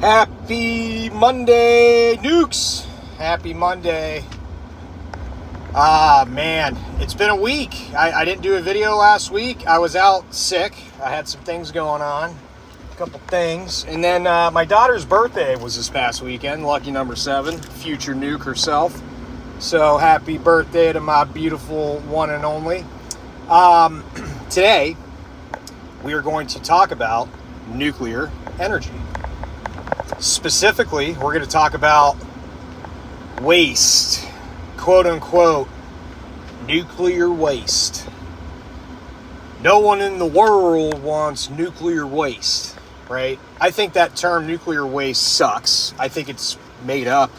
Happy Monday, nukes. Happy Monday. Man, it's been a week. I didn't do a video last week. I was out sick. I had some things going on, a couple things. And then my daughter's birthday was this past weekend, lucky number 7, future nuke herself. So happy birthday to my beautiful one and only. Today, we are going to talk about nuclear energy. Specifically, we're going to talk about waste, quote unquote, nuclear waste. No one in the world wants nuclear waste, right? I think that term nuclear waste sucks. I think it's made up.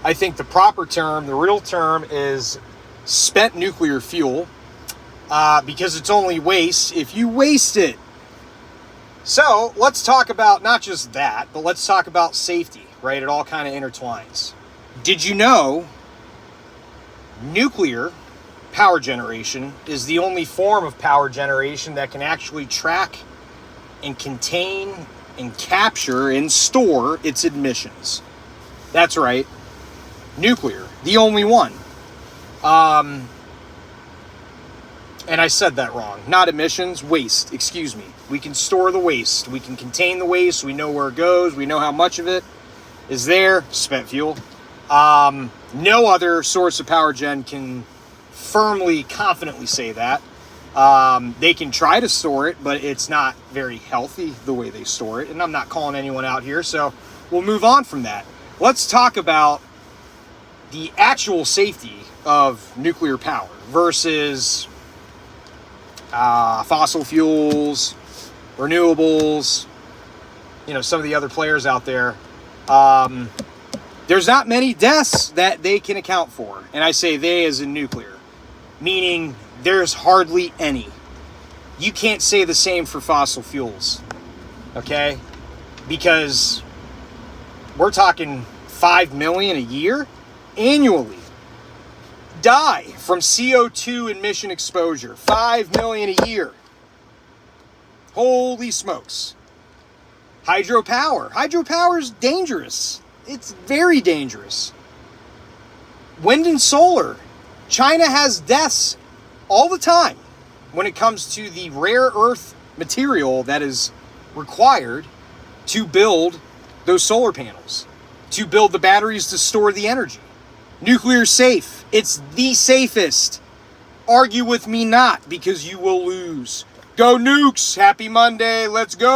I think the proper term, the real term, is spent nuclear fuel, because it's only waste if you waste it. So let's talk about not just that, but let's talk about safety, right? It all kind of intertwines. Did you know nuclear power generation is the only form of power generation that can actually track and contain and capture and store its emissions? That's right, nuclear, the only one. And I said that wrong. Not emissions, waste, excuse me. We can store the waste. We can contain the waste. We know where it goes. We know how much of it is there. Spent fuel. No other source of power gen can firmly, confidently say that. They can try to store it, but it's not very healthy the way they store it. And I'm not calling anyone out here, so we'll move on from that. Let's talk about the actual safety of nuclear power versus fossil fuels, renewables, some of the other players out there. There's not many deaths that they can account for. And I say they as in nuclear, meaning there's hardly any. You can't say the same for fossil fuels, okay? Because we're talking 5 million a year annually die from CO2 emission exposure. 5 million a year. Holy smokes. Hydropower is dangerous. It's very dangerous. Wind and solar. China has deaths all the time when it comes to the rare earth material that is required to build those solar panels, to build the batteries to store the energy. Nuclear safe. It's the safest. Argue with me not, because you will lose. Go nukes. Happy Monday. Let's go.